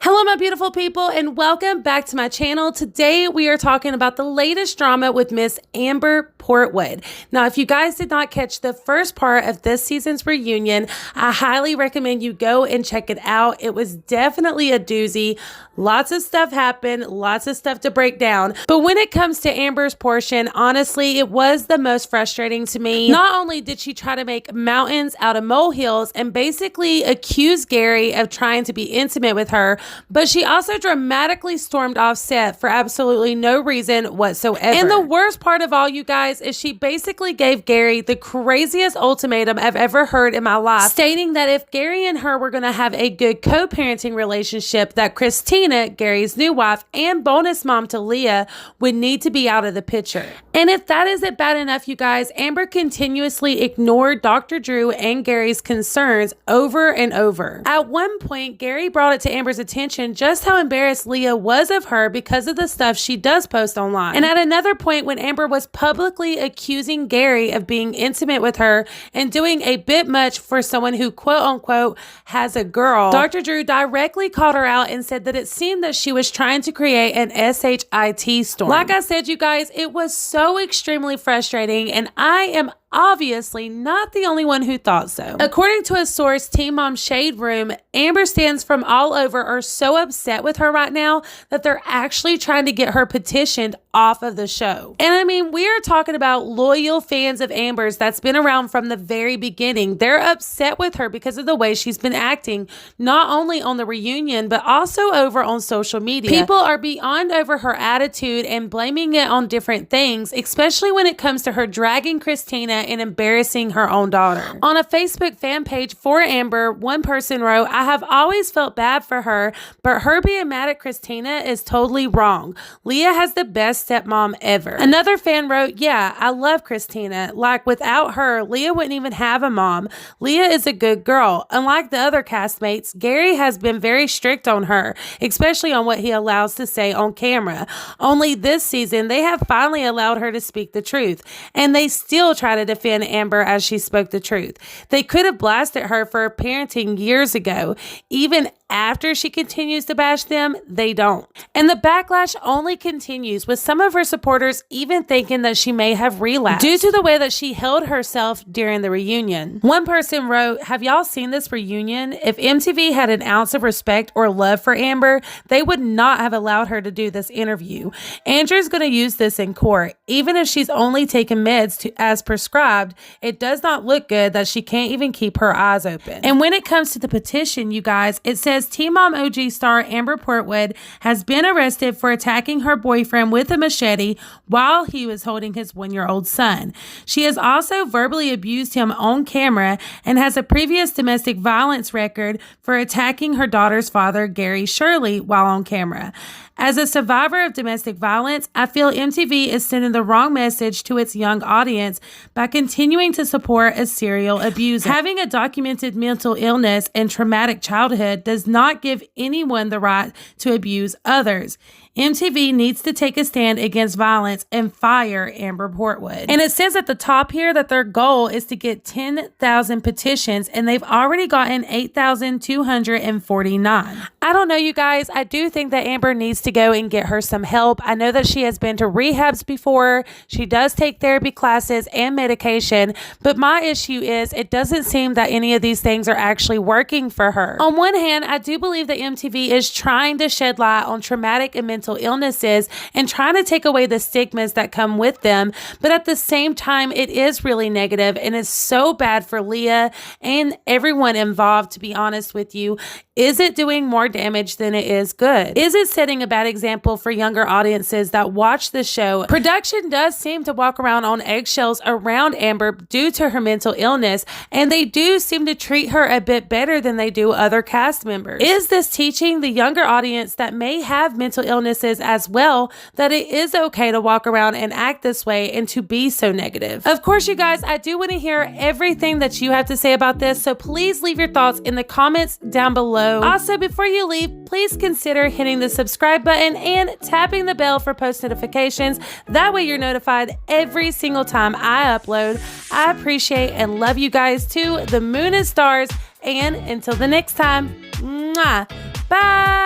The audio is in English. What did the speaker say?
Hello, my beautiful people, and welcome back to my channel. Today, we are talking about the latest drama with Miss Amber Portwood. Now, if you guys did not catch the first part of this season's reunion, I highly recommend you go and check it out. It was definitely a doozy. Lots of stuff happened, lots of stuff to break down. But when it comes to Amber's portion, honestly, it was the most frustrating to me. Not only did she try to make mountains out of molehills and basically accuse Gary of trying to be intimate with her, but she also dramatically stormed off set for absolutely no reason whatsoever. And the worst part of all, you guys, is she basically gave Gary the craziest ultimatum I've ever heard in my life, stating that if Gary and her were going to have a good co-parenting relationship, that Kristina, Gary's new wife and bonus mom to Leah, would need to be out of the picture. And if that isn't bad enough, you guys, Amber continuously ignored Dr. Drew and Gary's concerns over and over. At one point, Gary brought it to Amber's attention just how embarrassed Leah was of her because of the stuff she does post online. And at another point, when Amber was publicly accusing Gary of being intimate with her and doing a bit much for someone who quote unquote has a girl, Dr. Drew directly called her out and said that it seemed that she was trying to create an SHIT storm. Like I said, you guys, it was so extremely frustrating, and I am obviously not the only one who thought so. According to a source, Teen Mom Shade Room, Amber stands from all over are so upset with her right now that they're actually trying to get her petitioned off of the show. And I mean, we are talking about loyal fans of Amber's that's been around from the very beginning. They're upset with her because of the way she's been acting, not only on the reunion, but also over on social media. People are beyond over her attitude and blaming it on different things, especially when it comes to her dragging Kristina and embarrassing her own daughter. On a Facebook fan page for Amber, one person wrote, "I have always felt bad for her, but her being mad at Kristina is totally wrong. Leah has the best stepmom ever." Another fan wrote, "Yeah, I love Kristina. Like, without her, Leah wouldn't even have a mom. Leah is a good girl. Unlike the other castmates, Gary has been very strict on her, especially on what he allows to say on camera. Only this season, they have finally allowed her to speak the truth, and they still try to defend Amber as she spoke the truth. They could have blasted her for parenting years ago. Even after she continues to bash them, they don't." And the backlash only continues, with some of her supporters even thinking that she may have relapsed due to the way that she held herself during the reunion. One person wrote, "Have y'all seen this reunion? If MTV had an ounce of respect or love for Amber, they would not have allowed her to do this interview. Andrew's going to use this in court. Even if she's only taken meds as prescribed, it does not look good that she can't even keep her eyes open." And when it comes to the petition, you guys, it says Teen Mom OG star Amber Portwood has been arrested for attacking her boyfriend with a machete while he was holding his 1-year-old son. She has also verbally abused him on camera and has a previous domestic violence record for attacking her daughter's father, Gary Shirley, while on camera. As a survivor of domestic violence, I feel MTV is sending the wrong message to its young audience by continuing to support a serial abuser. Having a documented mental illness and traumatic childhood does not give anyone the right to abuse others. MTV needs to take a stand against violence and fire Amber Portwood. And it says at the top here that their goal is to get 10,000 petitions, and they've already gotten 8,249. I don't know, you guys. I do think that Amber needs to go and get her some help. I know that she has been to rehabs before. She does take therapy classes and medication, but my issue is it doesn't seem that any of these things are actually working for her. On one hand, I do believe that MTV is trying to shed light on traumatic and mental illnesses and trying to take away the stigmas that come with them, but at the same time, it is really negative and is so bad for Leah and everyone involved, to be honest with you. Is it doing more damage than it is good? Is it setting a bad example for younger audiences that watch the show? Production does seem to walk around on eggshells around Amber due to her mental illness, and they do seem to treat her a bit better than they do other cast members. Is this teaching the younger audience that may have mental illnesses as well that it is okay to walk around and act this way and to be so negative? Of course, you guys, I do want to hear everything that you have to say about this, so please leave your thoughts in the comments down below. Also, before you leave, please consider hitting the subscribe button and tapping the bell for post notifications. That way you're notified every single time I upload. I appreciate and love you guys to the moon and stars. And until the next time, mwah, bye.